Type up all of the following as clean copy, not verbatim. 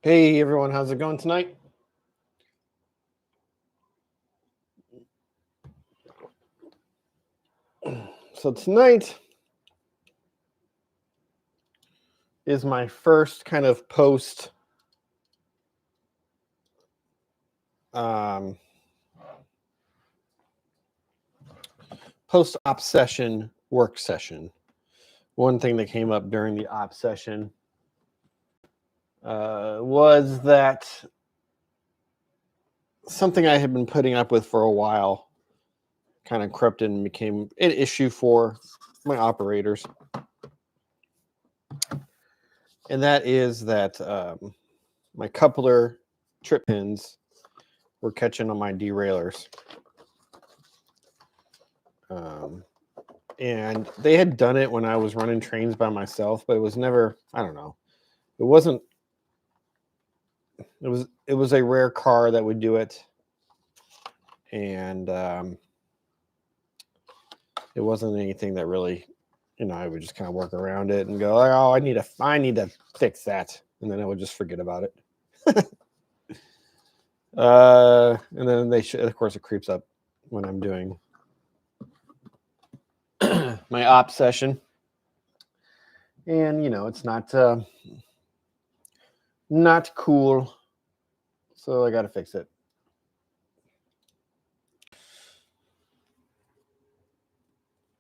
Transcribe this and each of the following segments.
Hey everyone, how's it going tonight? So tonight is my first kind of um, post op session work session. One thing that came up during the op session was that something I had been putting up with for a while kind of crept in and became an issue for my operators. And that is that my coupler trip pins were catching on my derailleurs. And they had done it when I was running trains by myself, but it was never, I don't know. It wasn't, it was a rare car that would do it. And it wasn't anything that really, I would just kind of work around it and go, oh, I need to fix that. And then I would just forget about it. And then of course, it creeps up when I'm doing my op session. And, it's not cool. So I got to fix it.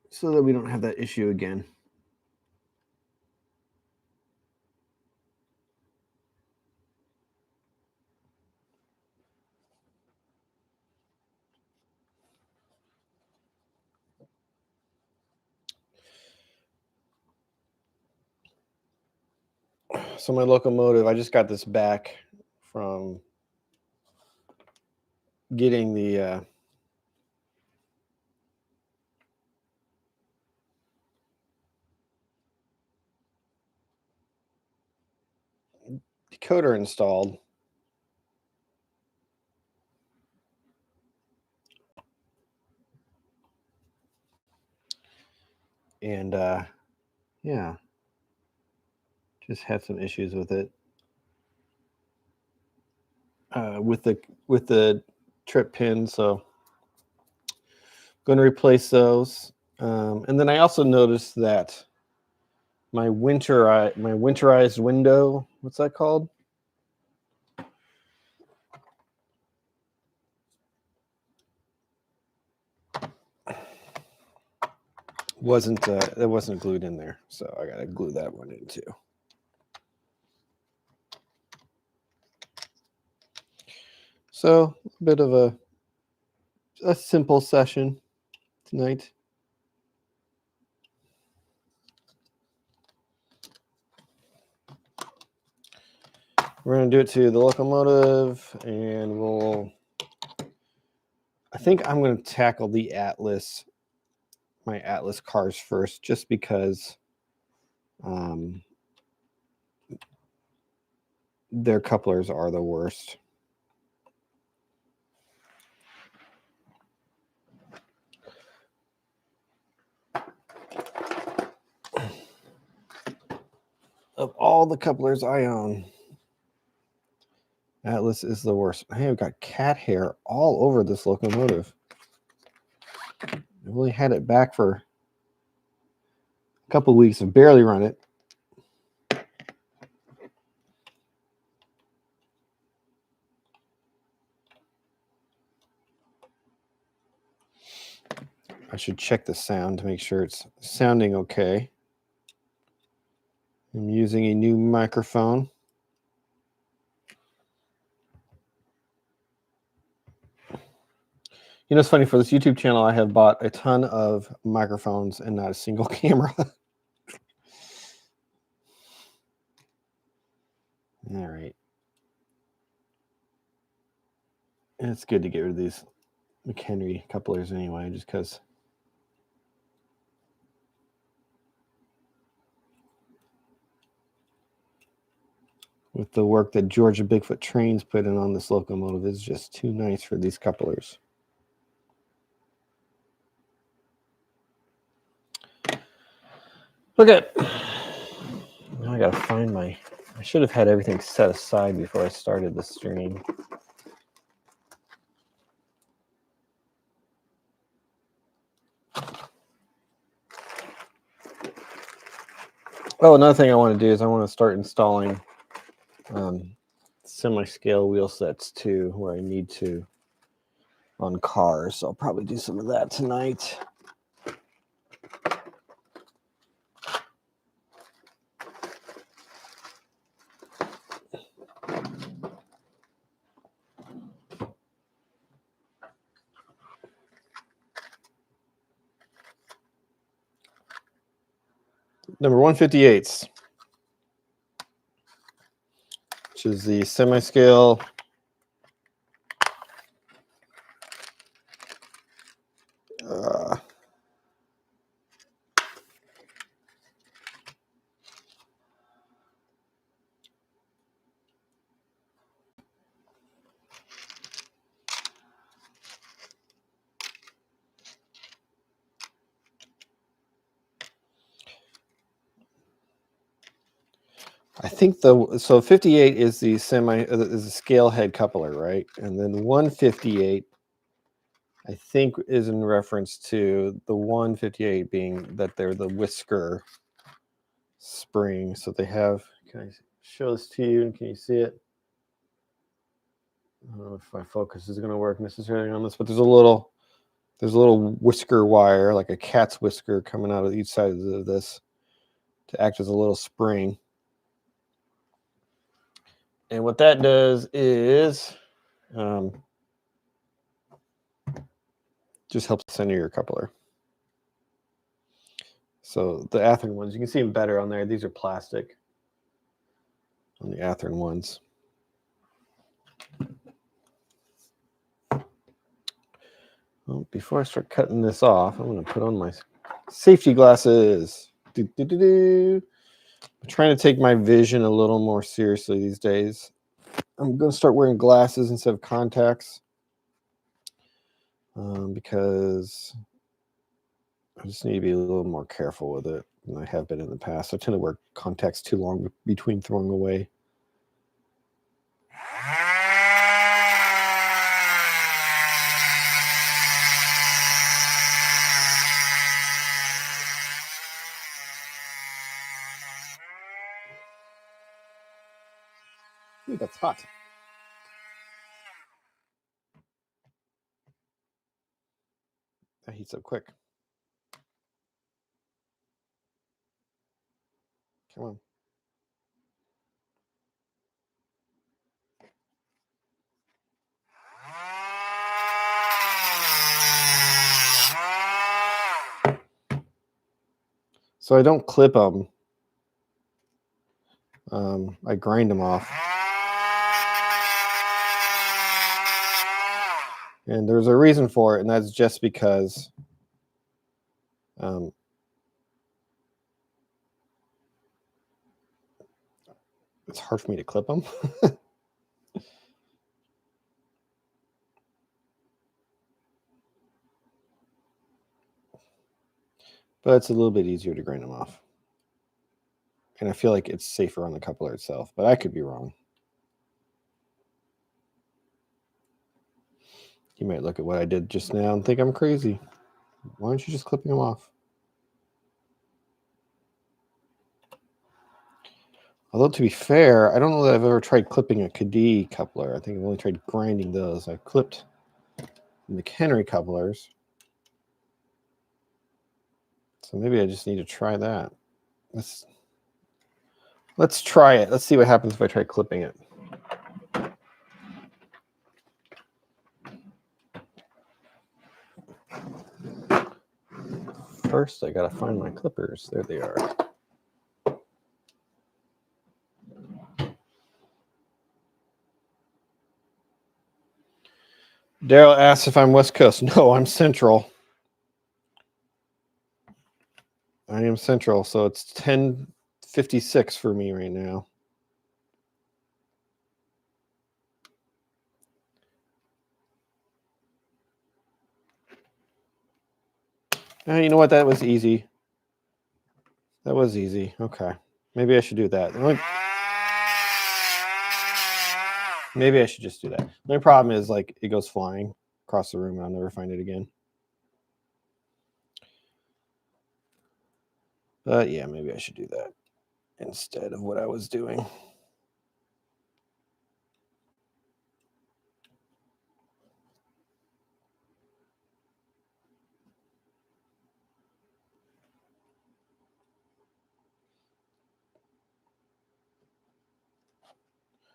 So that we don't have that issue again. So my locomotive, I just got this back from getting the decoder installed. And yeah, just had some issues with it. With the trip pin, so going to replace those. And then I also noticed that my winterized window, what's that called? It wasn't glued in there, so I gotta glue that one in too. So a bit of a simple session tonight. We're going to do it to the locomotive, and I think I'm going to tackle my Atlas cars first, just because their couplers are the worst. Of all the couplers I own, Atlas is the worst. Hey, I've got cat hair all over this locomotive. I've only had it back for a couple of weeks. I've barely run it. I should check the sound to make sure it's sounding okay. I'm using a new microphone. It's funny, for this YouTube channel, I have bought a ton of microphones and not a single camera. All right. And it's good to get rid of these McHenry couplers anyway, just because with the work that Georgia Bigfoot Trains put in on this locomotive, is just too nice for these couplers. Okay. Now I gotta find my I should have had everything set aside before I started the stream. Oh, another thing I want to do is I want to start installing semi-scale wheel sets too, where I need to on cars. So I'll probably do some of that tonight. Number 158s, which is the semi-scale I think so 58 is the is a scale head coupler, right? And then 158 I think is in reference to the 158 being that they're the whisker spring. So they have, can I show this to you and can you see it? I don't know if my focus is going to work necessarily on this, but there's a little whisker wire, like a cat's whisker, coming out of each side of this to act as a little spring. And what that does is just helps center your coupler. So the Athearn ones, you can see them better on there. These are plastic on the Athearn ones. Well, before I start cutting this off, I'm going to put on my safety glasses. I'm trying to take my vision a little more seriously these days. I'm going to start wearing glasses instead of contacts because I just need to be a little more careful with it than I have been in the past. I tend to wear contacts too long between throwing away. Ooh, that's hot. That heats up quick. Come on. So I don't clip them. I grind them off. And there's a reason for it, and that's just because it's hard for me to clip them. But it's a little bit easier to grind them off. And I feel like it's safer on the coupler itself, but I could be wrong. You might look at what I did just now and think I'm crazy. Why aren't you just clipping them off? Although, to be fair, I don't know that I've ever tried clipping a Cadee coupler. I think I've only tried grinding those. I've clipped McHenry couplers. So maybe I just need to try that. Let's try it. Let's see what happens if I try clipping it. First, I gotta find my clippers. There they are. Daryl asks if I'm West Coast. No, I'm Central. I am Central, so it's 10:56 for me right now. You know what? That was easy. That was easy. Okay. Maybe I should do that. Maybe I should just do that. My problem is like it goes flying across the room and I'll never find it again. But yeah, maybe I should do that instead of what I was doing.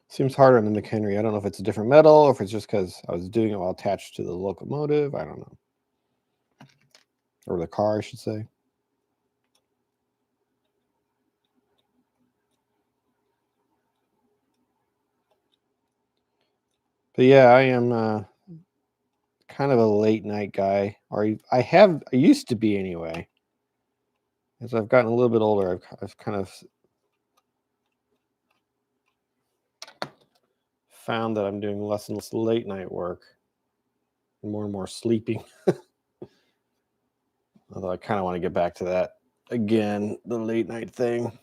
Seems harder on the McHenry. I don't know if it's a different metal or if it's just because I was doing it while attached to the locomotive. I don't know. Or the car, I should say. But yeah, I am kind of a late night guy, or I used to be anyway. As I've gotten a little bit older, I've kind of found that I'm doing less and less late night work and more sleeping. Although I kind of want to get back to that again, the late night thing.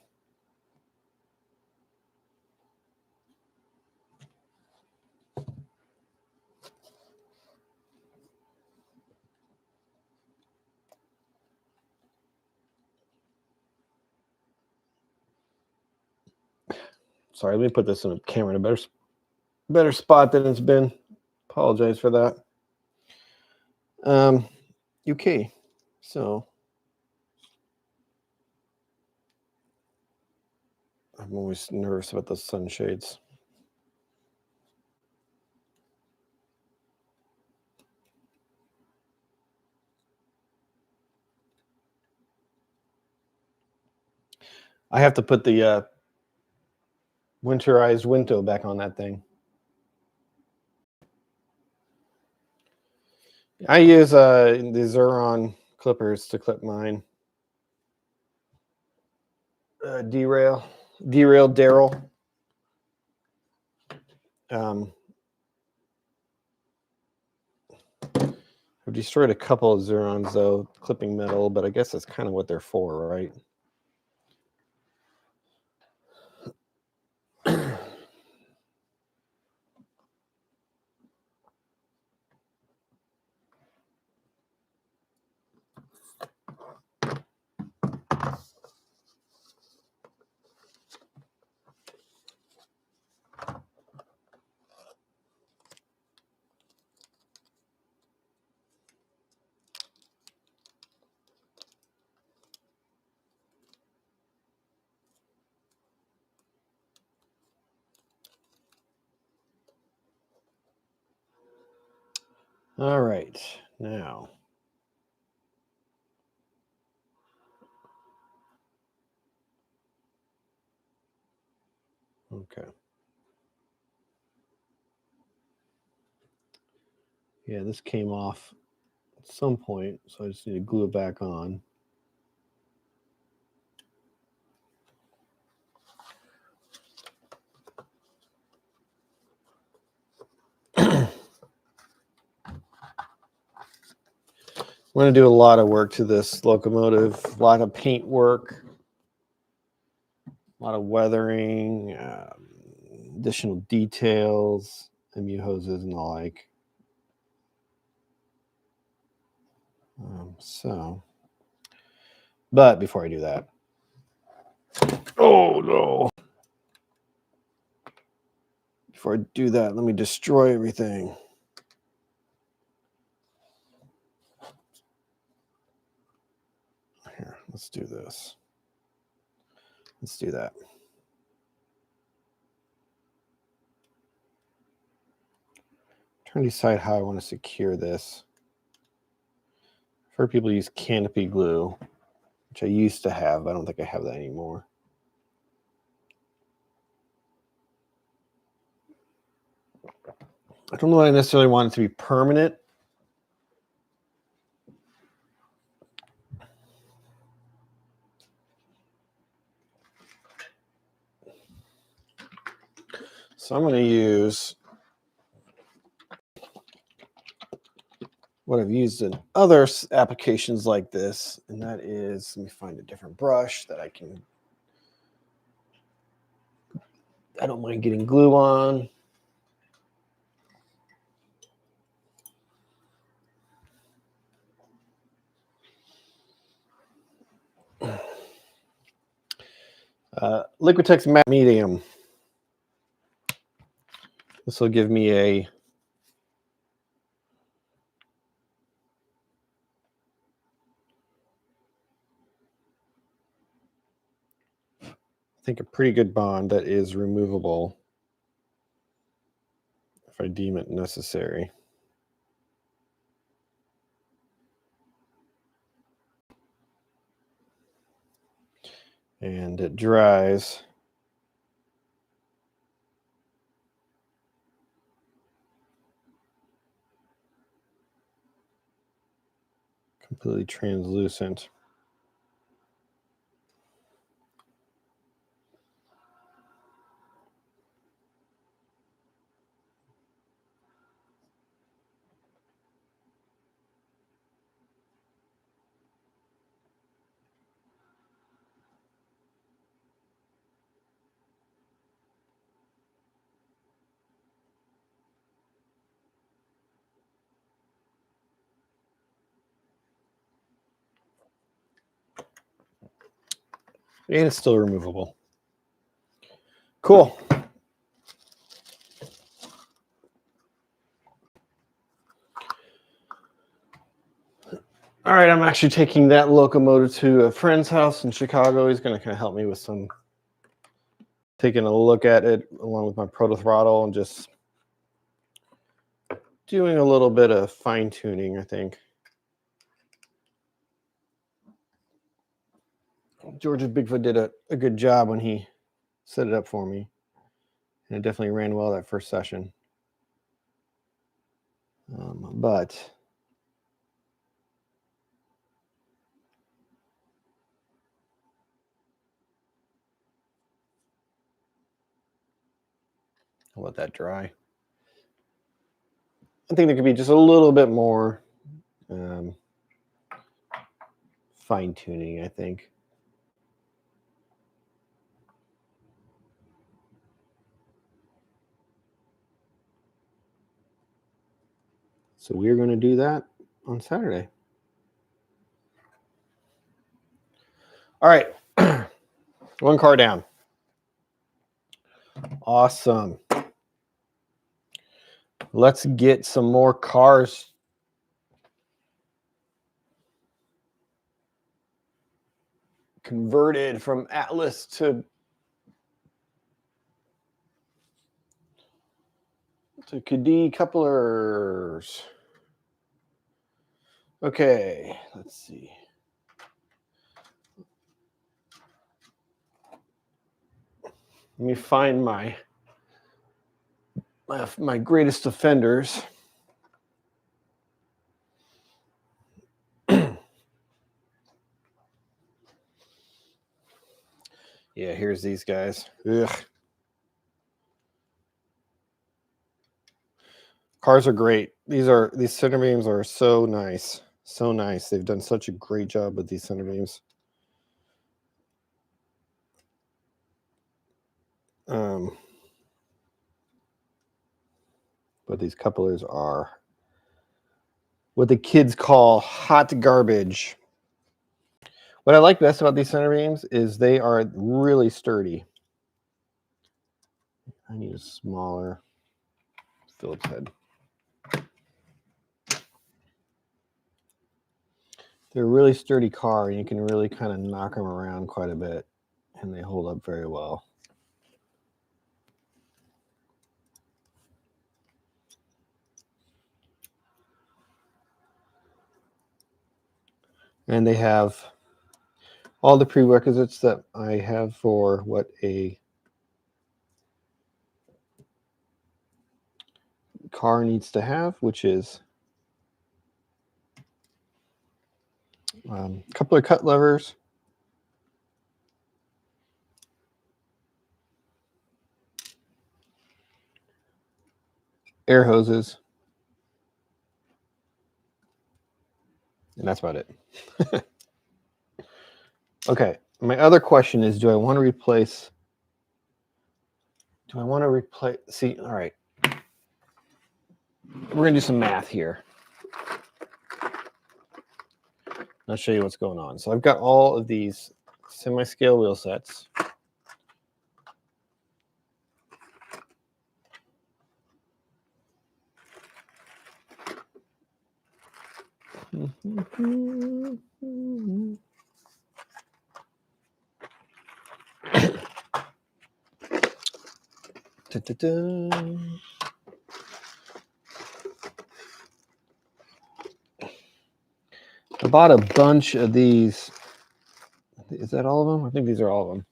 Sorry, let me put this in a camera in a better spot than it's been. Apologize for that. Okay, so I'm always nervous about those sunshades. I have to put the winterized window back on that thing. I use the Xuron clippers to clip mine. Derail Daryl. I've destroyed a couple of Xurons though, clipping metal, but I guess that's kind of what they're for, right? All right, now. Okay. Yeah, this came off at some point, so I just need to glue it back on. I'm going to do a lot of work to this locomotive, a lot of paint work, a lot of weathering, additional details, MU hoses and the like. But before I do that, oh no. Before I do that, let me destroy everything. Here, let's do this. Let's do that. Trying to decide how I want to secure this. I've heard people use canopy glue, which I used to have. I don't think I have that anymore. I don't know that I necessarily want it to be permanent. So I'm going to use what I've used in other applications like this, and that is, let me find a different brush that I don't mind getting glue on. Liquitex Matte Medium. This will give me a I think a pretty good bond that is removable if I deem it necessary. And it dries completely translucent. And it's still removable. Cool. All right, I'm actually taking that Locomotive to a friend's house in Chicago. He's going to kind of help me with taking a look at it along with my proto throttle and just doing a little bit of fine tuning, I think. Georgia Bigfoot did a good job when he set it up for me. And it definitely ran well that first session. But I'll let that dry. I think there could be just a little bit more fine tuning, I think. So we're going to do that on Saturday. All right. One car down. Awesome. Let's get some more cars converted from Atlas to Cadee couplers. Okay, let's see. Let me find my greatest offenders. Yeah, here's these guys. Ugh. Cars are great. These center beams are so nice. So nice. They've done such a great job with these center beams. But these couplers are what the kids call hot garbage. What I like best about these center beams is they are really sturdy. I need a smaller Phillips head. They're a really sturdy car, and you can really kind of knock them around quite a bit, and they hold up very well. And they have all the prerequisites that I have for what a car needs to have, which is coupler cut levers, air hoses, and that's about it. Okay, my other question is, do I want to replace? See, all right. We're going to do some math here. I'll show you what's going on. So I've got all of these semi-scale wheel sets. I bought a bunch of these. Is that all of them? I think these are all of them.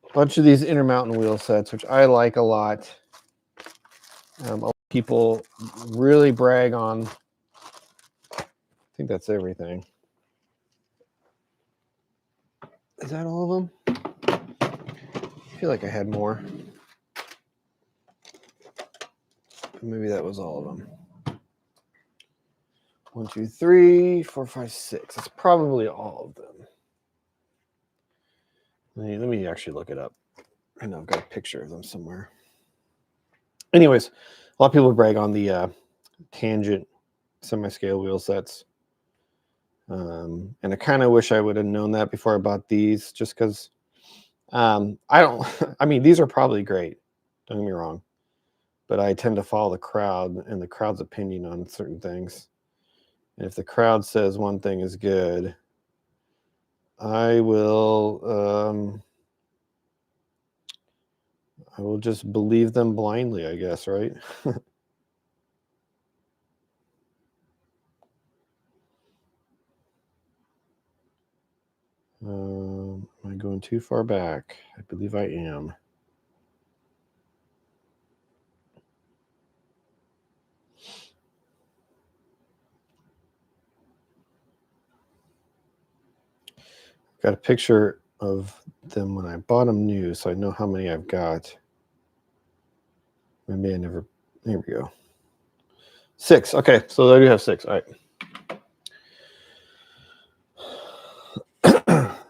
A bunch of these Intermountain wheel sets, which I like a lot. A lot of people really brag on. I think that's everything. Is that all of them? I feel like I had more. Maybe that was all of them. 1, 2, 3, 4, 5, 6. It's probably all of them. Let me actually look it up. I know I've got a picture of them somewhere. Anyways, a lot of people brag on the tangent semi-scale wheel sets. And I kind of wish I would have known that before I bought these, just because I don't, I mean, these are probably great. Don't get me wrong. But I tend to follow the crowd and the crowd's opinion on certain things. And if the crowd says one thing is good, I will just believe them blindly, I guess, right? Am I going too far back? I believe I am. Got a picture of them when I bought them new, so I know how many I've got. Maybe I never. There we go. 6. Okay, so I do have 6. All right.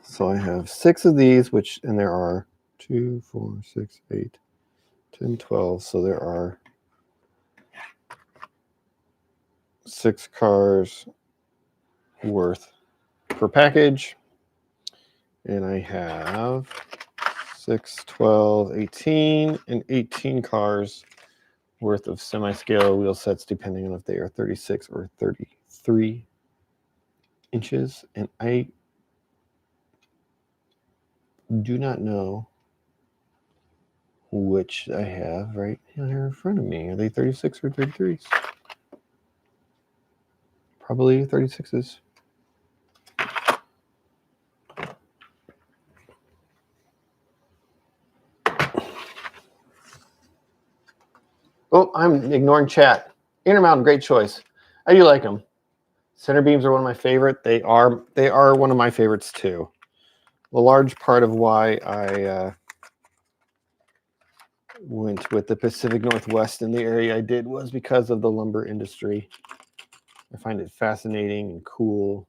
So I have 6 of these, and there are 2, 4, 6, 8, 10, 12. So there are 6 cars worth per package. And I have 6, 12, 18, and 18 cars worth of semi-scale wheel sets, depending on if they are 36 or 33 inches. And I do not know which I have right here in front of me. Are they 36 or 33s? Probably 36s. Oh, I'm ignoring chat. Intermountain, great choice. I do like them. Center beams are one of my favorite. They are one of my favorites too. A large part of why I went with the Pacific Northwest in the area I did was because of the lumber industry. I find it fascinating and cool.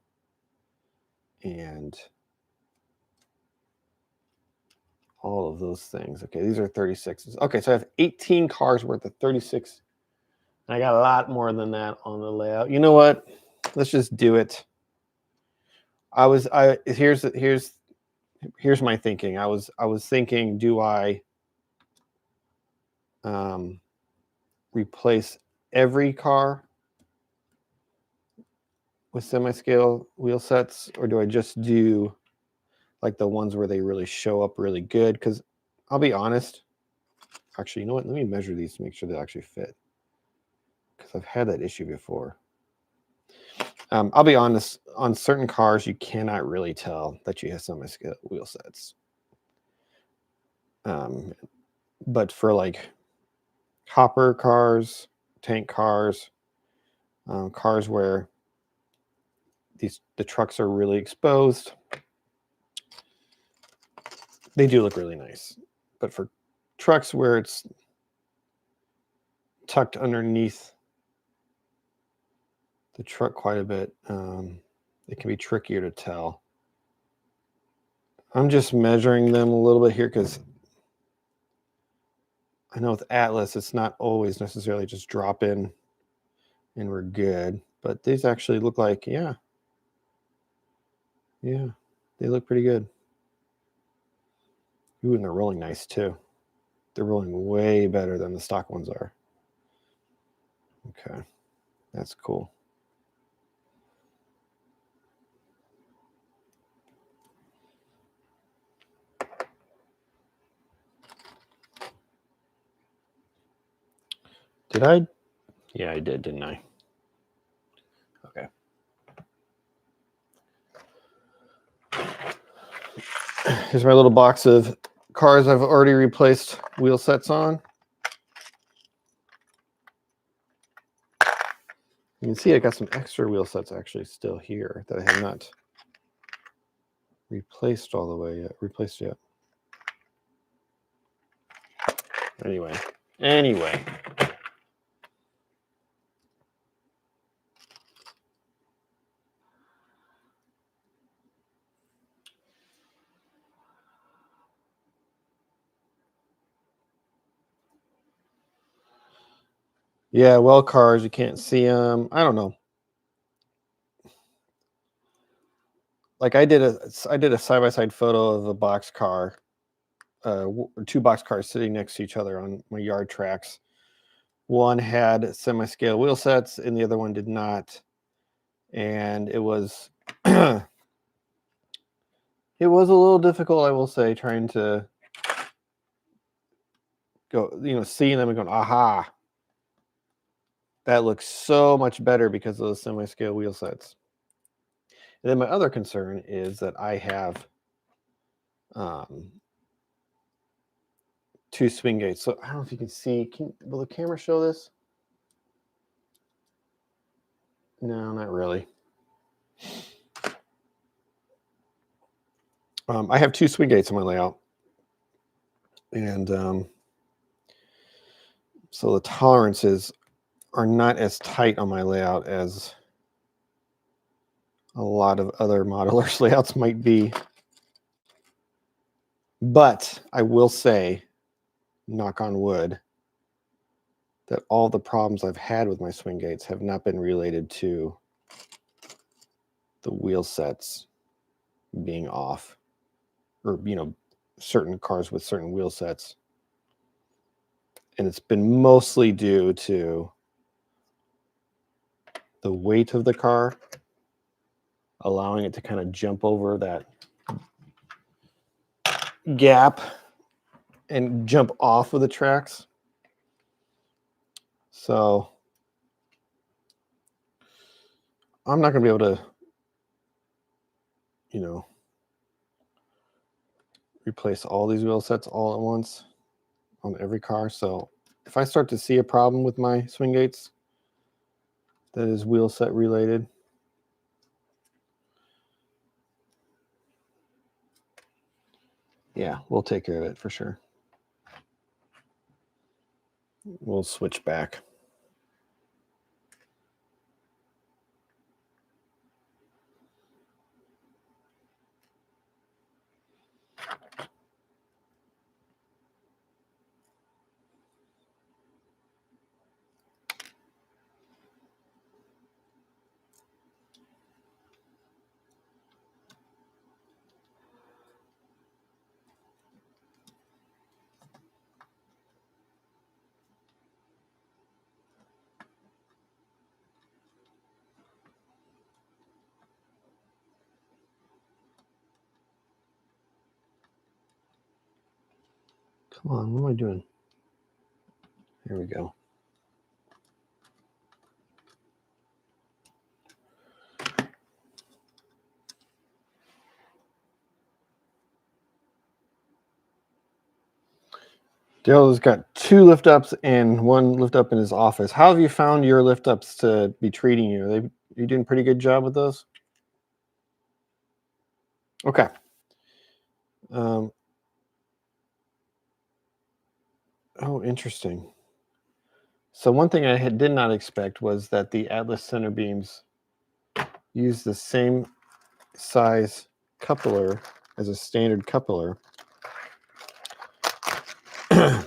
And all of those things. Okay, these are 36s. Okay, so I have 18 cars worth of 36. And I got a lot more than that on the layout. You know what? Let's just do it. Here's my thinking. I was thinking, do I replace every car with semi-scale wheel sets, or do I just do like the ones where they really show up really good? Because I'll be honest. Actually, you know what? Let me measure these to make sure they actually fit, because I've had that issue before. I'll be honest, on certain cars, you cannot really tell that you have semi-scale wheel sets. But for like hopper cars, tank cars, cars where the trucks are really exposed, they do look really nice. But for trucks where it's tucked underneath the truck quite a bit, it can be trickier to tell. I'm just measuring them a little bit here because I know with Atlas, it's not always necessarily just drop in and we're good. But these actually look like, yeah, they look pretty good. Ooh, and they're rolling nice too. They're rolling way better than the stock ones are. Okay. That's cool. Did I? Yeah, I did, didn't I? Okay. Here's my little box of cars I've already replaced wheel sets on. You can see I got some extra wheel sets actually still here that I have not replaced all the way yet. Anyway. Yeah, well, cars, you can't see them. I don't know. Like I did a side-by-side photo of a box car, two box cars sitting next to each other on my yard tracks. One had semi-scale wheel sets and the other one did not. And it was it was a little difficult, I will say, trying to go, seeing them and going, aha, that looks so much better because of those semi-scale wheel sets. And then my other concern is that I have two swing gates. So I don't know if you can see. Will the camera show this? No, not really. I have two swing gates in my layout. And so the tolerances are not as tight on my layout as a lot of other modelers' layouts might be. But I will say, knock on wood, that all the problems I've had with my swing gates have not been related to the wheel sets being off, or certain cars with certain wheel sets. And it's been mostly due to the weight of the car, allowing it to kind of jump over that gap and jump off of the tracks. So I'm not going to be able to, replace all these wheel sets all at once on every car. So if I start to see a problem with my swing gates that is wheel set related, yeah, we'll take care of it for sure. We'll switch back. Come on, what am I doing? Here we go. Dale's got two lift ups and one lift up in his office. How have you found your lift ups to be treating you? Are you doing a pretty good job with those? Okay. Oh, interesting. So one thing I did not expect was that the Atlas center beams use the same size coupler as a standard coupler. And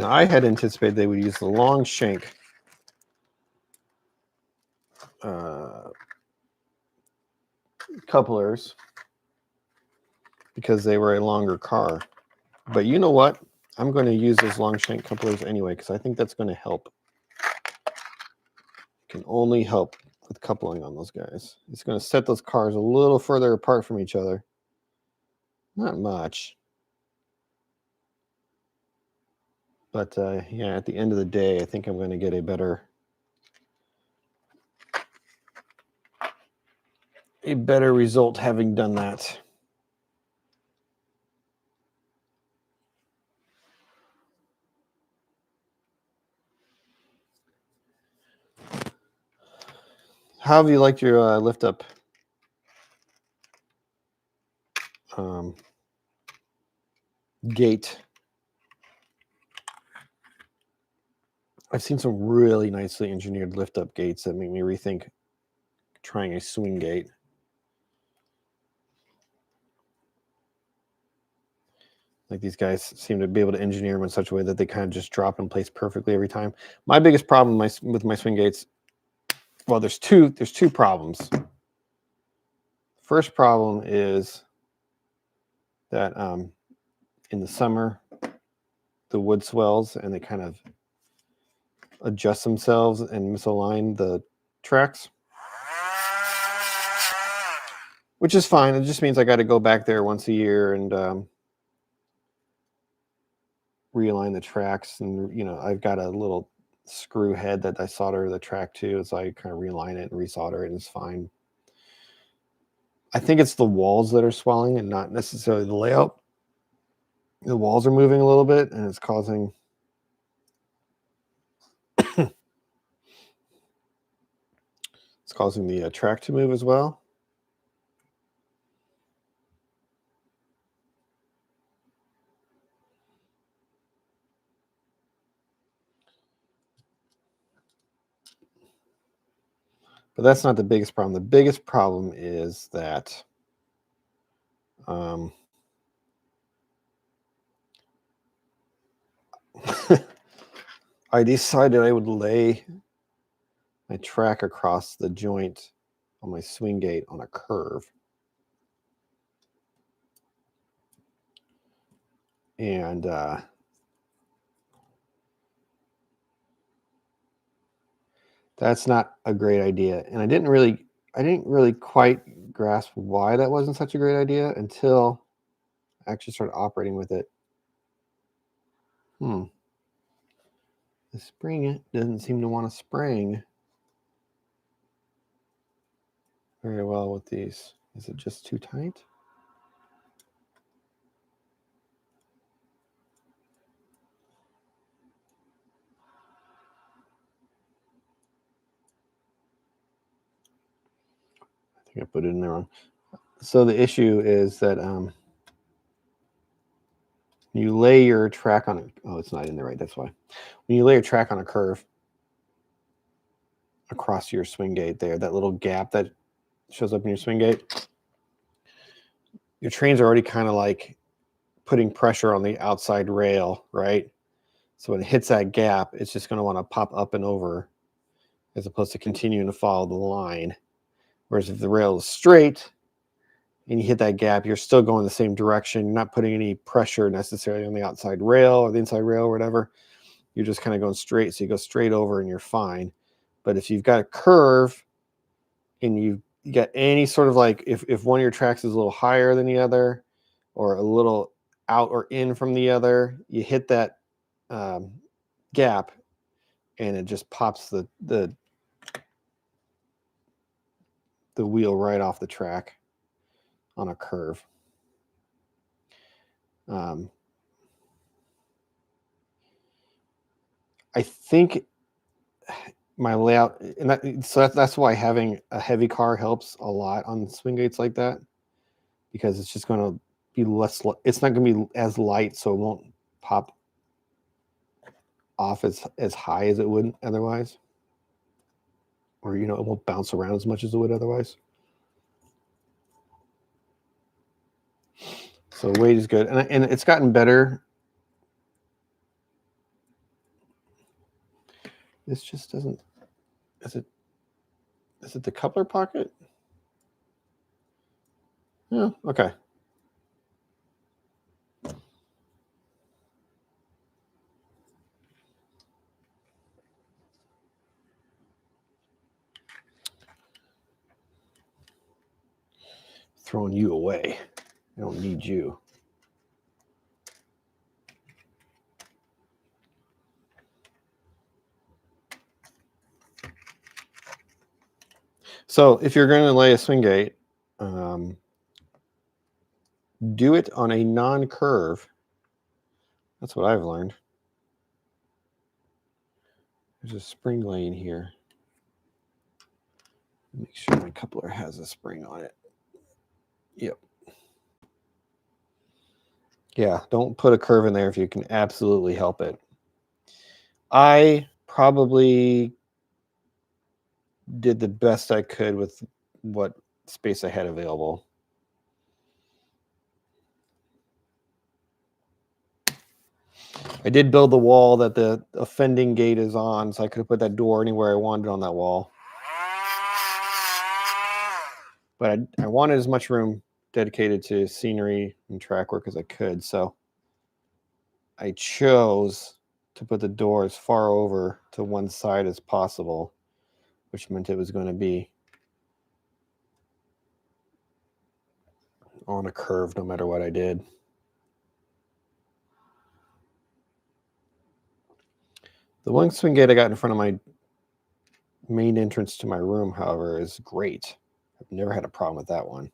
I had anticipated they would use the long shank couplers because they were a longer car. But you know what? I'm going to use those long shank couplers anyway because I think that's going to help. can only help with coupling on those guys. It's going to set those cars a little further apart from each other. Not much. But yeah, at the end of the day, I think I'm going to get a better result having done that. How have you liked your lift up gate? I've seen some really nicely engineered lift up gates that make me rethink trying a swing gate. Like these guys seem to be able to engineer them in such a way that they kind of just drop in place perfectly every time. My biggest problem with my swing gates, well, there's two problems. First problem is that in the summer, the wood swells and they kind of adjust themselves and misalign the tracks, which is fine. It just means I got to go back there once a year and realign the tracks. And, you know, I've got a little screw head that I solder the track to, so I kind of realign it and resolder it, and it's fine. I think it's the walls that are swelling and not necessarily the layout. The walls are moving a little bit, and it's causing the track to move as well. But that's not the biggest problem. The biggest problem is that I decided I would lay my track across the joint on my swing gate on a curve. And that's not a great idea. And I didn't really quite grasp why that wasn't such a great idea until I actually started operating with it. The spring doesn't seem to want to spring very well with these. Is it just too tight? I think I put it in there wrong. So the issue is that you lay your track on it's not in there right, that's why. When you lay your track on a curve across your swing gate there, that little gap that shows up in your swing gate, your trains are already kind of like putting pressure on the outside rail, right? So when it hits that gap, it's just going to want to pop up and over as opposed to continuing to follow the line. Whereas if the rail is straight and you hit that gap, you're still going the same direction. You're not putting any pressure necessarily on the outside rail or the inside rail or whatever. You're just kind of going straight. So you go straight over and you're fine. But if you've got a curve and you got any sort of like, if one of your tracks is a little higher than the other or a little out or in from the other, you hit that gap and it just pops the wheel right off the track on a curve. I think my layout, and that's why having a heavy car helps a lot on swing gates like that, because it's just going to be less. It's not going to be as light, so it won't pop off as high as it would otherwise, or it won't bounce around as much as it would otherwise. So weight is good, and it's gotten better. This just doesn't. Is it the coupler pocket? Yeah. Okay. throwing you away. I don't need you. So if you're going to lay a swing gate, do it on a non-curve. That's what I've learned. There's a spring lane here. Make sure my coupler has a spring on it. Yep. Yeah, don't put a curve in there if you can absolutely help it. I probably did the best I could with what space I had available. I did build the wall that the offending gate is on, so I could have put that door anywhere I wanted on that wall. But I wanted as much room dedicated to scenery and track work as I could, so I chose to put the door as far over to one side as possible, which meant it was going to be on a curve no matter what I did. The one swing gate I got in front of my main entrance to my room, however, is great. I've never had a problem with that one.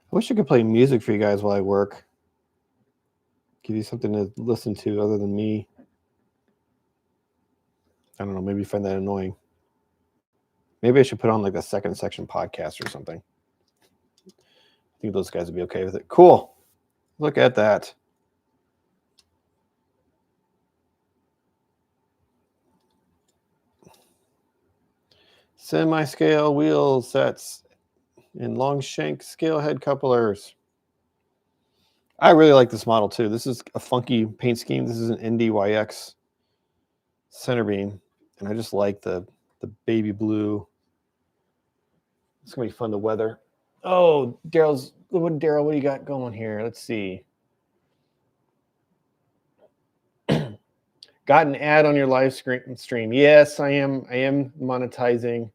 I wish I could play music for you guys while I work. Give you something to listen to other than me. I don't know, maybe you find that annoying. Maybe I should put on like a second section podcast or something. I think those guys would be okay with it. Cool. Look at that. Semi-scale wheel sets and long shank scale head couplers. I really like this model too. This is a funky paint scheme. This is an NDYX center beam, and I just like the baby blue. It's gonna be fun to weather. Oh, Daryl, what do you got going here? Let's see. Got an ad on your live stream. Yes, I am monetizing.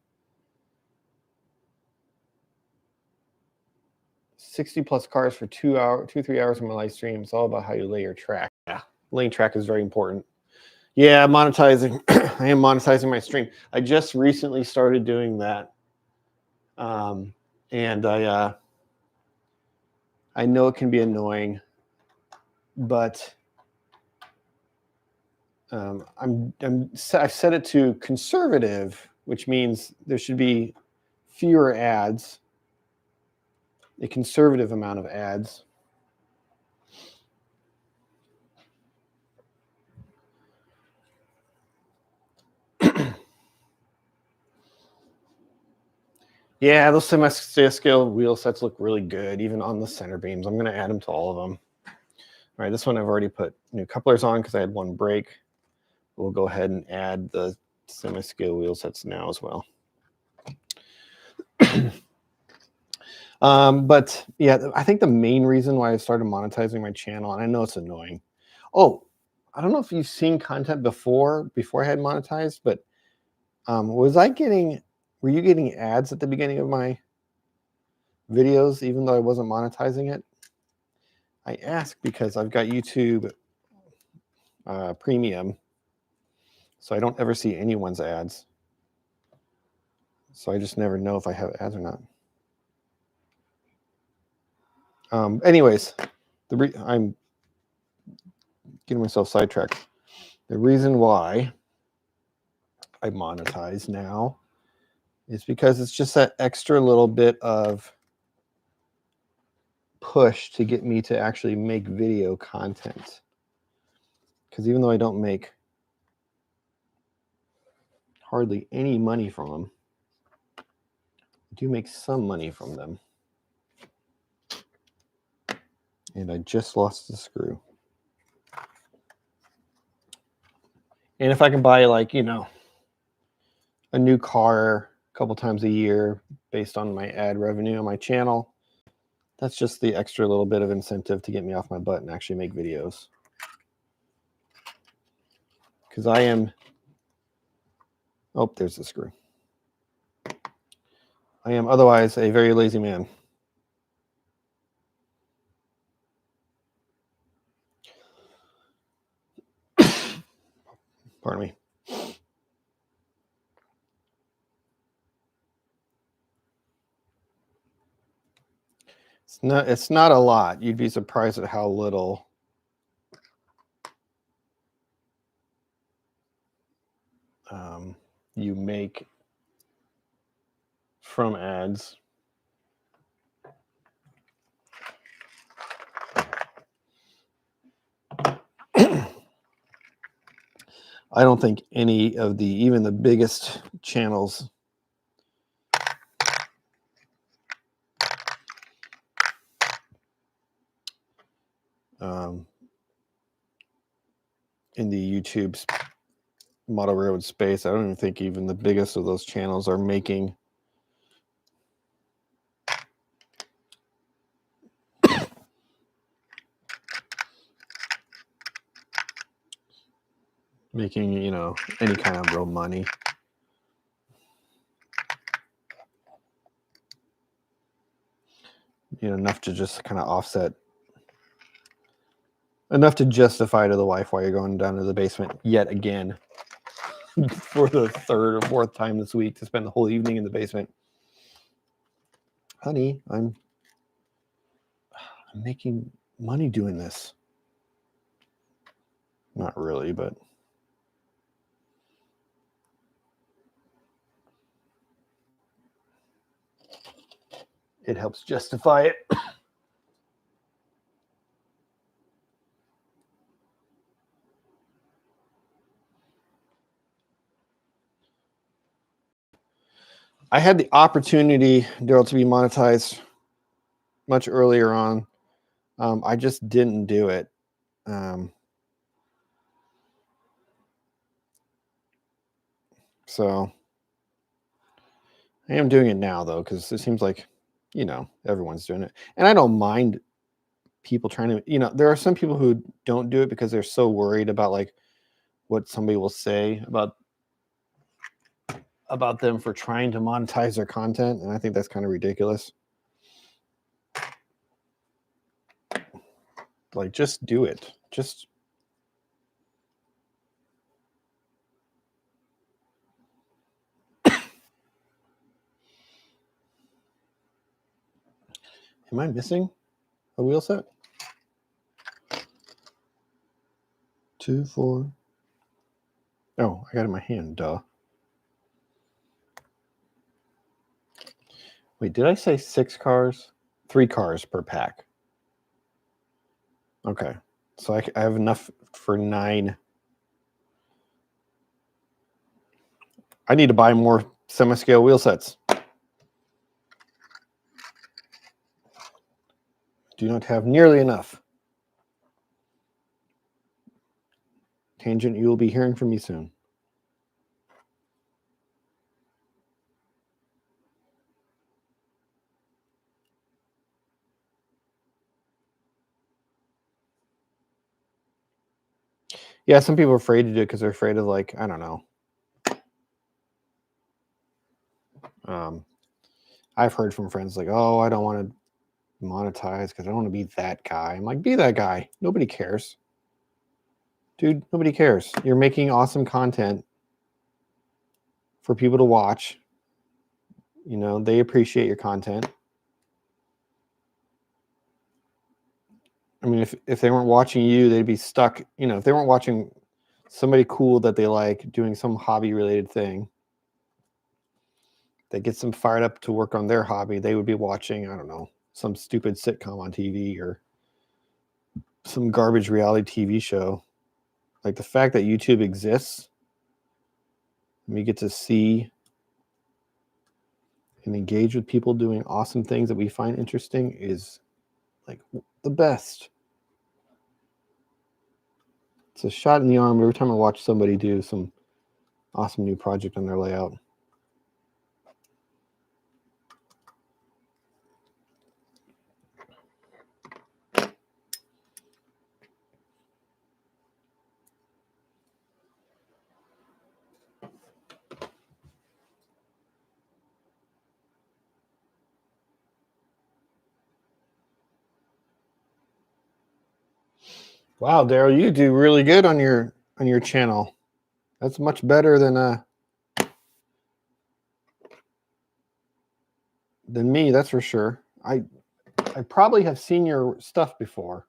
60 plus cars for 3 hours on my live stream. It's all about how you lay your track. Yeah, laying track is very important. Yeah, monetizing. I am monetizing my stream. I just recently started doing that. And I know it can be annoying, but I've set it to conservative, which means there should be fewer ads, a conservative amount of ads. Yeah, those semi-scale wheel sets look really good, even on the center beams. I'm going to add them to all of them. All right, this one I've already put new couplers on because I had one break. We'll go ahead and add the semi-scale wheel sets now as well. But yeah, I think the main reason why I started monetizing my channel, and I know it's annoying. Oh, I don't know if you've seen content before I had monetized, but were you getting ads at the beginning of my videos, even though I wasn't monetizing it? I ask because I've got YouTube Premium, so I don't ever see anyone's ads. So I just never know if I have ads or not. Anyways, I'm getting myself sidetracked. The reason why I monetize now is because it's just that extra little bit of push to get me to actually make video content. Because even though I don't make hardly any money from them, I do make some money from them. And I just lost the screw. And if I can buy like, you know, a new car a couple times a year based on my ad revenue on my channel, that's just the extra little bit of incentive to get me off my butt and actually make videos. Because I am, oh, there's the screw. I am otherwise a very lazy man. Pardon me. It's not a lot. You'd be surprised at how little you make from ads. I don't think any of even the biggest channels in the YouTube model railroad space, I don't even think even the biggest of those channels are making you know, any kind of real money. You know, enough to just kind of offset, enough to justify to the wife why you're going down to the basement yet again for the third or fourth time this week to spend the whole evening in the basement. Honey, I'm making money doing this. Not really, but it helps justify it. I had the opportunity, Daryl, to be monetized much earlier on. I just didn't do it. So I am doing it now, though, because it seems like, you know, everyone's doing it. And I don't mind people trying to, you know, there are some people who don't do it because they're so worried about like what somebody will say about them for trying to monetize their content. And I think that's kind of ridiculous. Like, just do it. Just am I missing a wheel set? 2, 4. Oh, I got it in my hand. Duh. Wait, did I say 6 cars? 3 cars per pack. Okay. So I have enough for 9. I need to buy more semi-scale wheel sets. Do not have nearly enough. Tangent, you will be hearing from me soon. Yeah, some people are afraid to do it because they're afraid of, like, I don't know. I've heard from friends like, oh, I don't want to monetize because I don't want to be that guy. I'm like, be that guy. Nobody cares. Dude, nobody cares. You're making awesome content for people to watch. You know, they appreciate your content. I mean, if they weren't watching you, they'd be stuck. You know, if they weren't watching somebody cool that they like doing some hobby related thing that gets them fired up to work on their hobby, they would be watching, I don't know, some stupid sitcom on TV or some garbage reality TV show. Like, the fact that YouTube exists and we get to see and engage with people doing awesome things that we find interesting is like the best. It's a shot in the arm every time I watch somebody do some awesome new project on their layout. Wow, Daryl, you do really good on your channel. That's much better than me, that's for sure. I probably have seen your stuff before.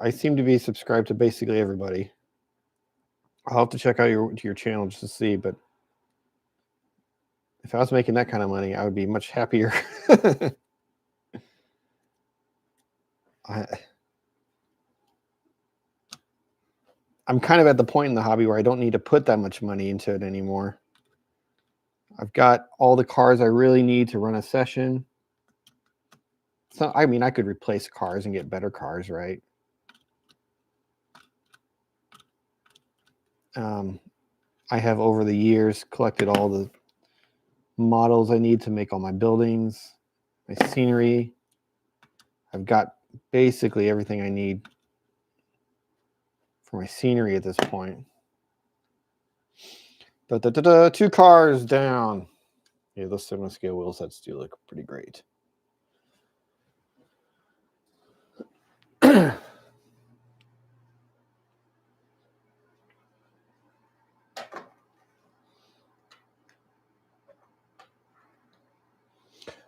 I seem to be subscribed to basically everybody. I'll have to check out your channel just to see, but if I was making that kind of money, I would be much happier. I'm kind of at the point in the hobby where I don't need to put that much money into it anymore. I've got all the cars I really need to run a session. So, I mean, I could replace cars and get better cars, right? I have over the years collected all the models I need to make all my buildings, my scenery. I've got basically everything I need for my scenery at this point. 2 cars down. Yeah, those cinema scale wheel sets do look pretty great.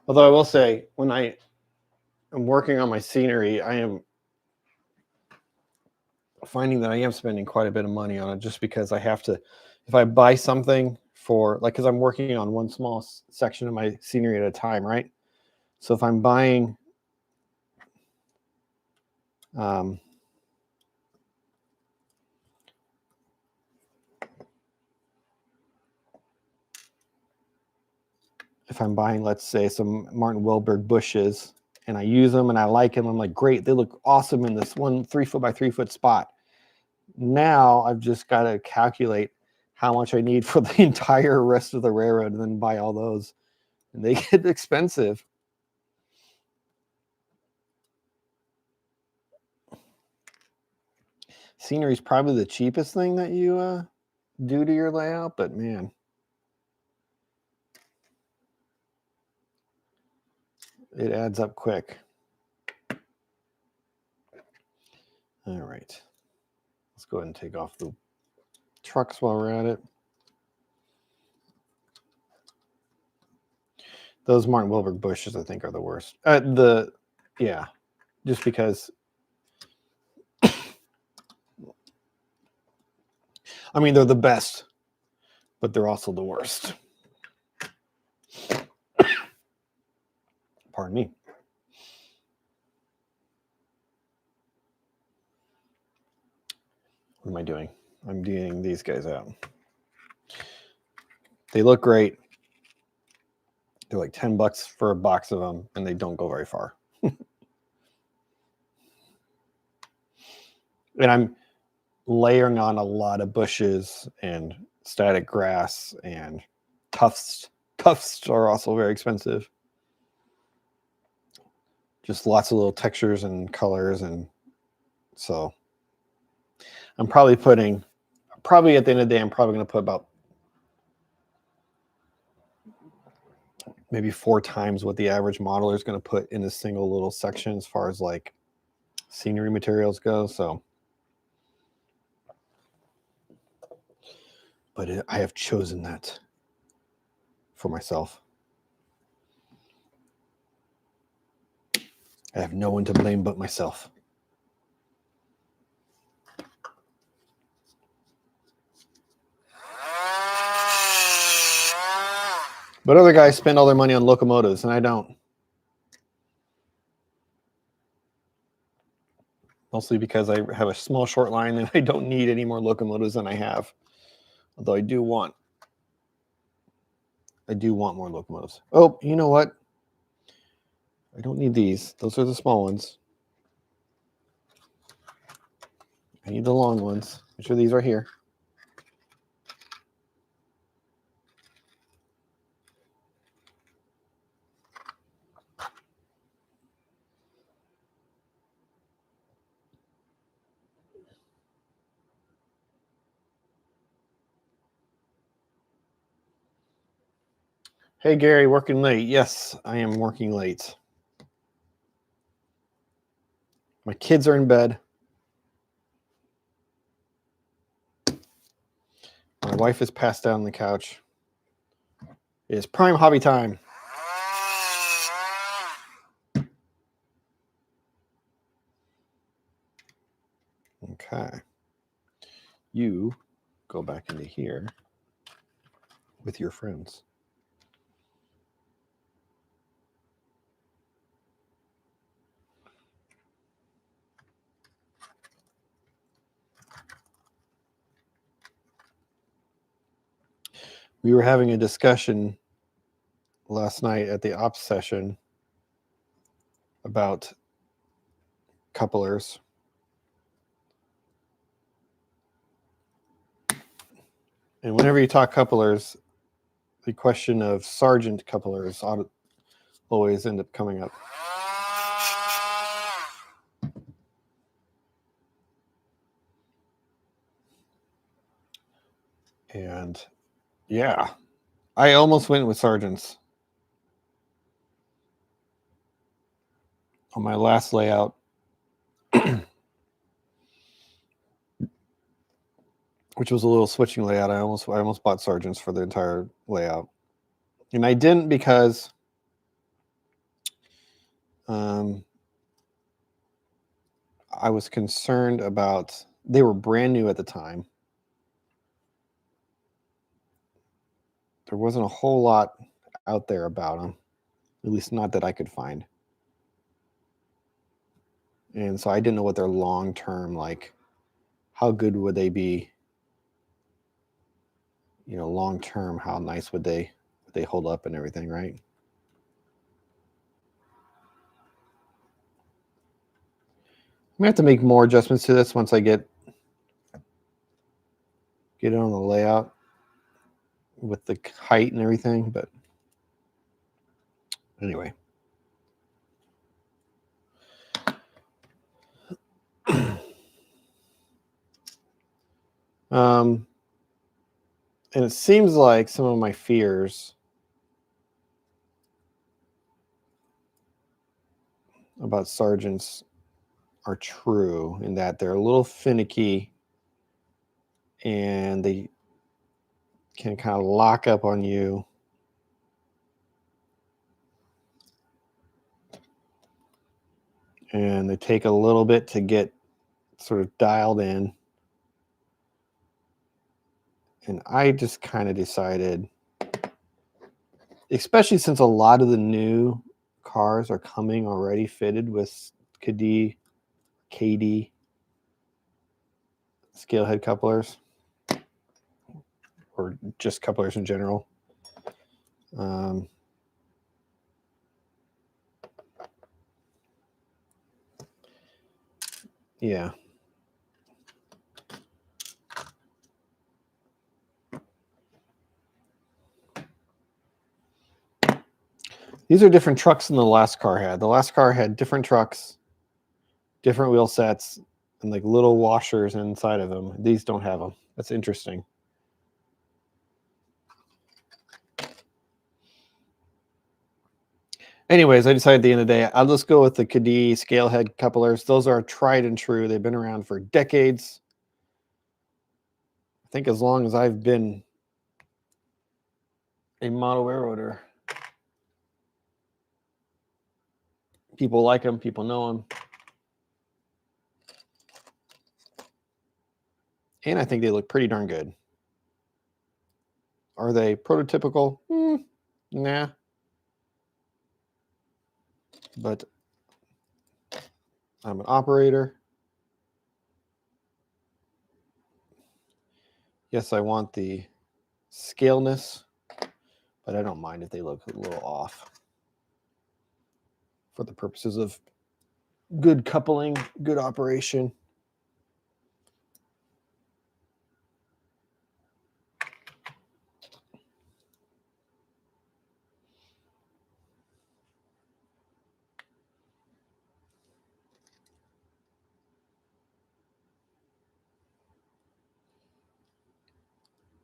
Although I will say, when I am working on my scenery, I am finding that I am spending quite a bit of money on it just because I have to, if I buy something for, like, because I'm working on one small section of my scenery at a time, right? So if I'm buying, let's say, some Martin Wahlberg bushes, and I use them and I like them, I'm like, great, they look awesome in this one 3 foot by 3 foot spot. Now I've just got to calculate how much I need for the entire rest of the railroad and then buy all those. And they get expensive. Scenery is probably the cheapest thing that you do to your layout, but man, it adds up quick. All right. Let's go ahead and take off the trucks while we're at it. Those Martin Wahlberg bushes, I think, are the worst. Yeah, just because. I mean, they're the best, but they're also the worst. Pardon me. What am I doing? I'm getting these guys out. They look great. They're like $10 for a box of them, and they don't go very far. And I'm layering on a lot of bushes and static grass and tufts. Tufts are also very expensive. Just lots of little textures and colors, and so I'm probably at the end of the day, I'm probably going to put about maybe 4 times what the average modeler is going to put in a single little section as far as like scenery materials go. So, but I have chosen that for myself. I have no one to blame but myself. But other guys spend all their money on locomotives, and I don't. Mostly because I have a small, short line, and I don't need any more locomotives than I have. Although I do want more locomotives. Oh, you know what? I don't need these. Those are the small ones. I need the long ones. Make sure these are here. Hey, Gary, working late. Yes, I am working late. My kids are in bed. My wife is passed out on the couch. It is prime hobby time. Okay. You go back into here with your friends. We were having a discussion last night at the ops session about couplers. And whenever you talk couplers, the question of sergeant couplers always end up coming up. And yeah, I almost went with sergeants on my last layout. Which was a little switching layout. I almost bought sergeants for the entire layout. And I didn't because I was concerned about, they were brand new at the time. There wasn't a whole lot out there about them, at least not that I could find. And so I didn't know what their long-term, like, how good would they be? You know, long-term, how nice would they hold up and everything, right? I'm gonna have to make more adjustments to this once I get it on the layout with the height and everything, but anyway. And it seems like some of my fears about sergeants are true, in that they're a little finicky and they can kind of lock up on you. And they take a little bit to get sort of dialed in. And I just kind of decided, especially since a lot of the new cars are coming already fitted with KD scale head couplers, or just couplers in general. Yeah. These are different trucks than the last car had. The last car had different trucks, different wheel sets, and like little washers inside of them. These don't have them. That's interesting. Anyways, I decided at the end of the day, I'll just go with the Cadee scale head couplers. Those are tried and true. They've been around for decades. I think as long as I've been a model railroader, people like them, people know them. And I think they look pretty darn good. Are they prototypical? Nah. But I'm an operator. Yes, I want the scaleness, but I don't mind if they look a little off for the purposes of good coupling, good operation.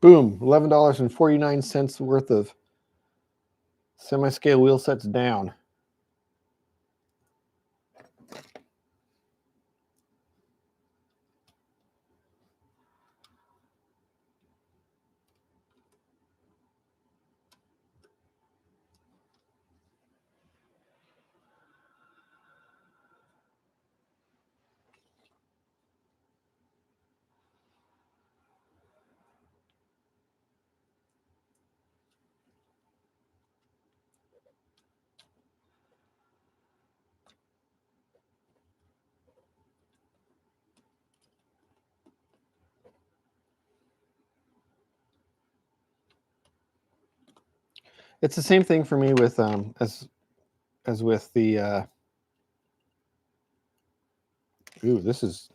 Boom, $11.49 worth of semi-scale wheel sets down. It's the same thing for me with as with the ooh, this is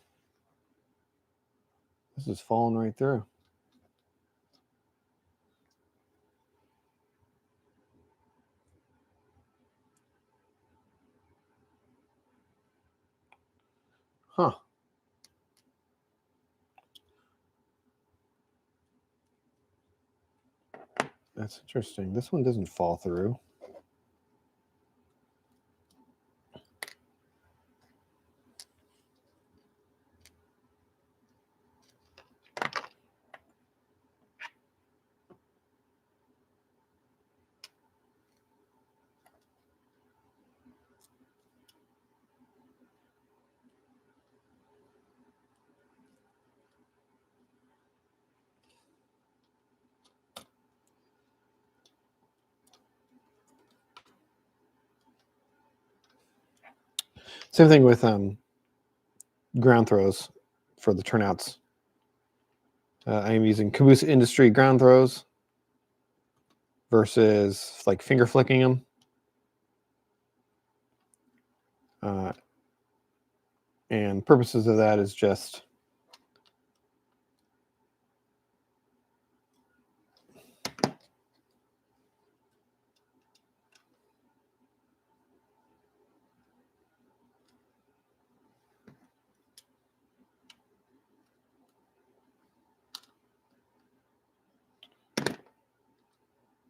falling right through. Huh. That's interesting. This one doesn't fall through. Same thing with ground throws for the turnouts. I am using Caboose Industry ground throws versus like finger flicking them. And purposes of that is just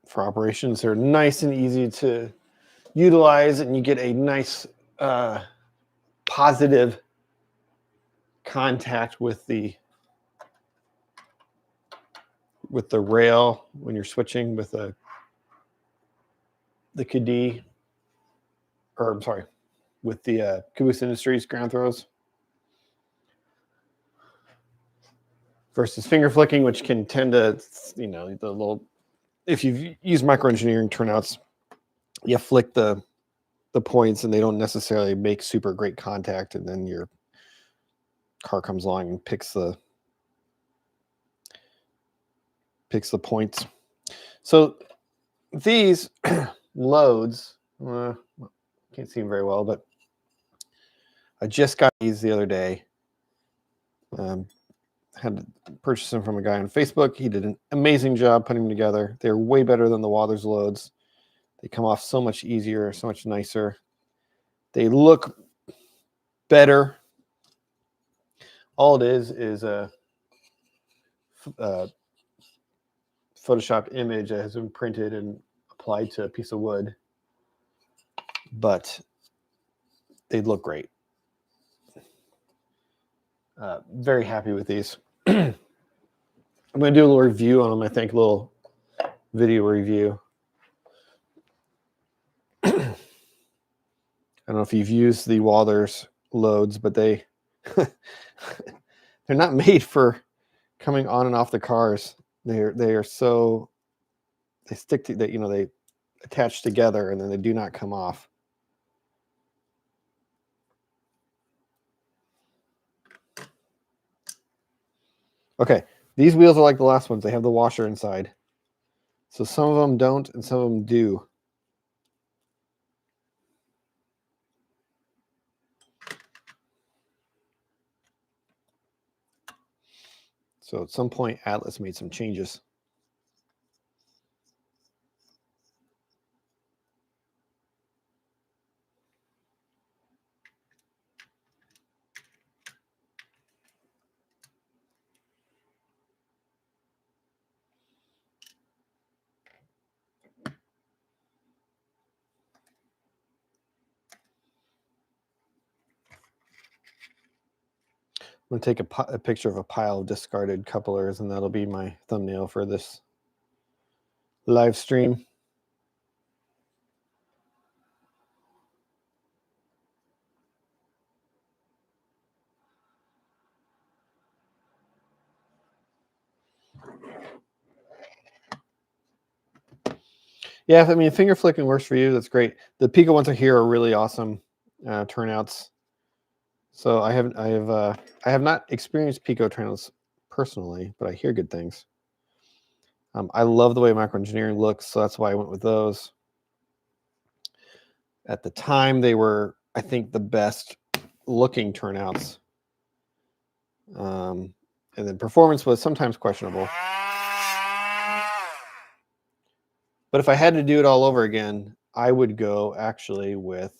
for operations. They're nice and easy to utilize, and you get a nice positive contact with the rail when you're switching with the Cadee, or I'm sorry, with the Caboose Industries ground throws versus finger flicking, which can tend to, the little, if you've used microengineering turnouts, you flick the points and they don't necessarily make super great contact, and then your car comes along and picks the points. So these loads, can't see them very well, but I just got these the other day. Had to purchase them from a guy on Facebook. He did an amazing job putting them together. They're way better than the Wathers loads. They come off so much easier, so much nicer. They look better. All it is a photoshopped image that has been printed and applied to a piece of wood, but they look great. Very happy with these. I'm going to do a little review on them, I think, a little video review. I don't know if you've used the Wathers loads, but they're not made for coming on and off the cars. They stick to that, they attach together and then they do not come off. Okay, these wheels are like the last ones. They have the washer inside. So some of them don't and some of them do. So at some point, Atlas made some changes. I'm going to take a picture of a pile of discarded couplers, and that'll be my thumbnail for this live stream. Yeah, I mean, finger flicking works for you. That's great. The Pico ones are here are really awesome turnouts. So I have not experienced Pico turnouts personally, but I hear good things. I love the way microengineering looks, so that's why I went with those. At the time, they were, I think, the best looking turnouts. And then performance was sometimes questionable. But if I had to do it all over again, I would go actually with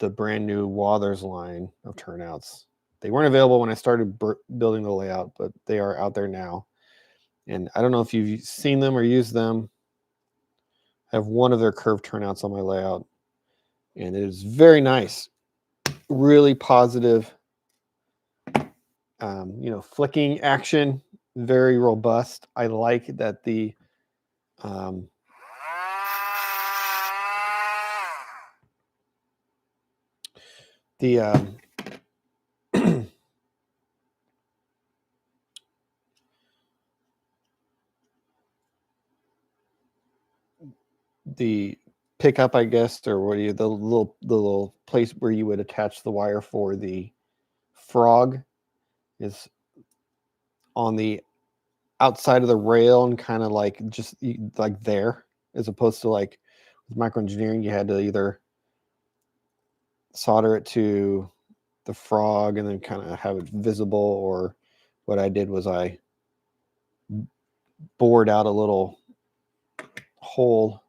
the brand new Wathers line of turnouts. They weren't available when I started building the layout, but they are out there now. And I don't know if you've seen them or used them. I have one of their curved turnouts on my layout, and it is very nice. Really positive, flicking action, very robust. I like that the the pickup, I guess, or what do you, the little place where you would attach the wire for the frog is on the outside of the rail and kind of like just like there, as opposed to like with microengineering, you had to either solder it to the frog and then kind of have it visible, or what I did was I bored out a little hole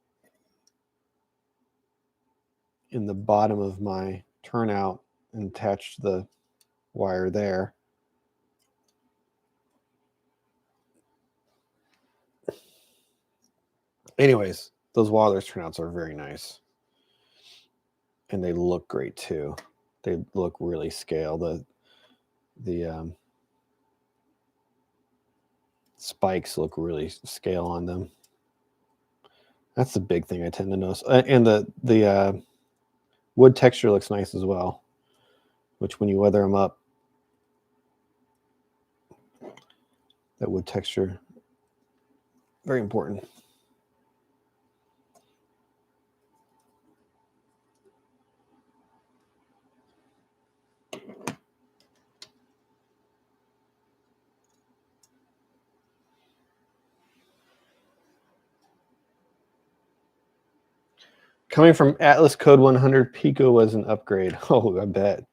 in the bottom of my turnout and attached the wire there. Anyways, those Wathers turnouts are very nice. And they look great too. They look really scale. The spikes look really scale on them. That's the big thing I tend to notice. And the wood texture looks nice as well, which when you weather them up, that wood texture, very important. Coming from Atlas Code 100, Pico was an upgrade. Oh, I bet.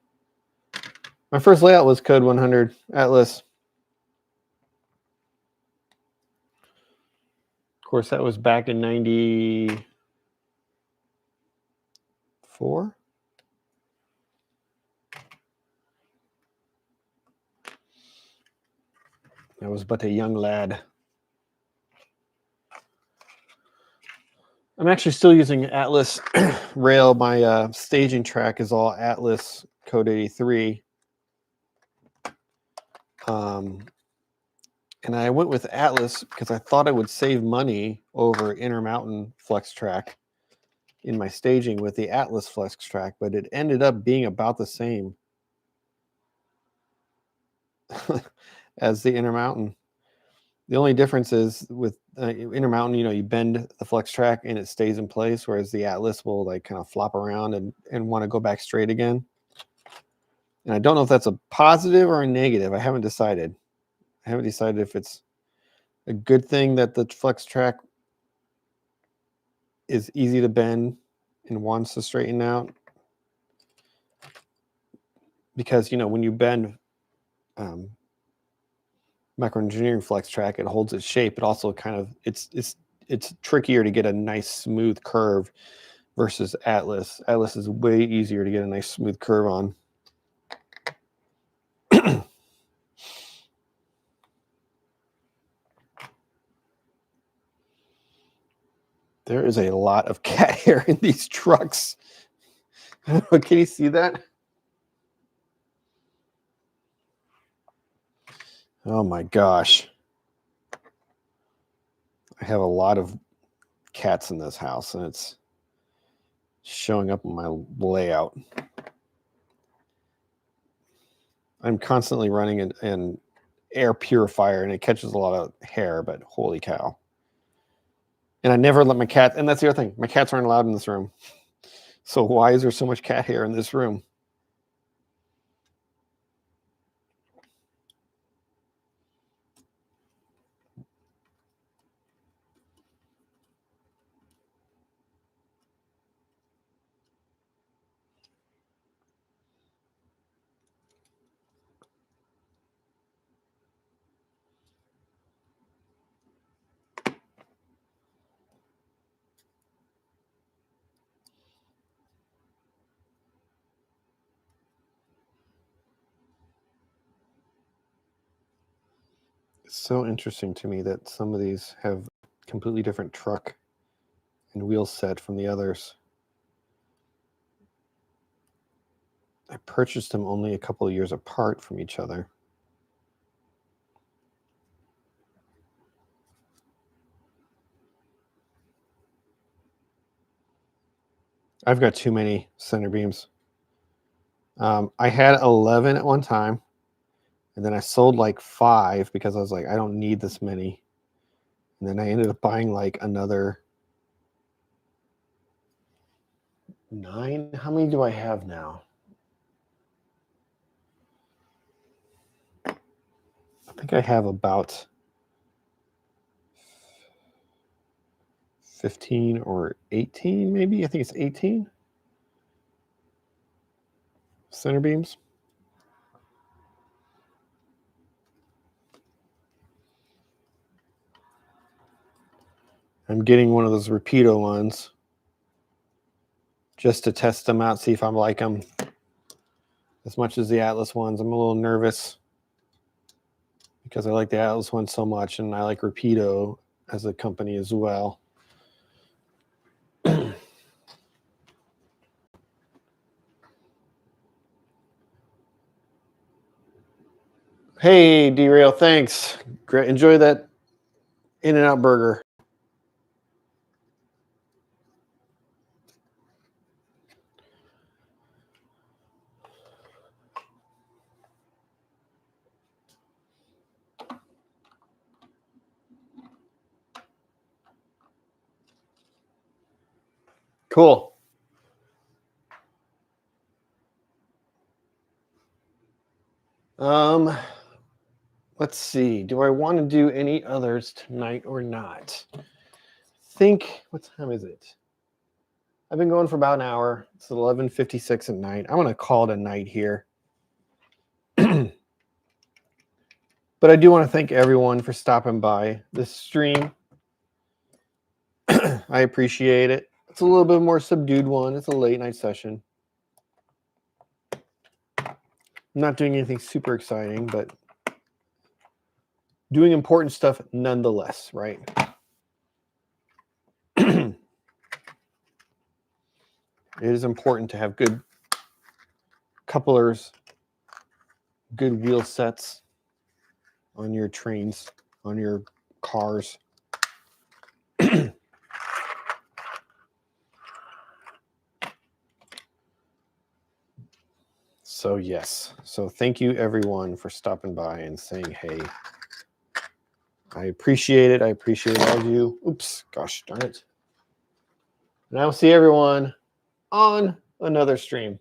My first layout was Code 100 Atlas. Of course, that was back in 94. I was but a young lad. I'm actually still using Atlas Rail. My staging track is all Atlas Code 83. And I went with Atlas because I thought I would save money over Intermountain Flex Track in my staging with the Atlas Flex Track, but it ended up being about the same as the Intermountain. The only difference is with Intermountain, you bend the flex track and it stays in place, whereas the Atlas will like kind of flop around and want to go back straight again. And I don't know if that's a positive or a negative. I haven't decided. I haven't decided if it's a good thing that the flex track is easy to bend and wants to straighten out. Because, when you bend microengineering flex track, it holds its shape. It also kind of, it's trickier to get a nice smooth curve versus Atlas. Atlas is way easier to get a nice smooth curve on. There is a lot of cat hair in these trucks. Can you see that? Oh my gosh. I have a lot of cats in this house, and it's showing up in my layout. I'm constantly running an air purifier, and it catches a lot of hair, but holy cow. And I never let my cat, and that's the other thing, my cats aren't allowed in this room. So why is there so much cat hair in this room? It's so interesting to me that some of these have completely different truck and wheel set from the others. I purchased them only a couple of years apart from each other. I've got too many center beams. I had 11 at one time, and then I sold like 5 because I was like, I don't need this many. And then I ended up buying like another 9. How many do I have now? I think I have about 15 or 18, maybe. I think it's 18 center beams. I'm getting one of those Rapido ones just to test them out, see if I like them as much as the Atlas ones. I'm a little nervous because I like the Atlas one so much, and I like Rapido as a company as well. Hey, Derail, thanks. Great. Enjoy that In-N-Out burger. Cool. Let's see. Do I want to do any others tonight or not? Think, what time is it? I've been going for about an hour. It's 11:56 at night. I'm going to call it a night here. But I do want to thank everyone for stopping by this stream. I appreciate it. It's a little bit more subdued one. It's a late night session. I'm not doing anything super exciting, but doing important stuff nonetheless, right? It is important to have good couplers, good wheel sets on your trains, on your cars. So yes. So thank you everyone for stopping by and saying hey. I appreciate it. I appreciate all of you. Oops, gosh darn it. And I will see everyone on another stream.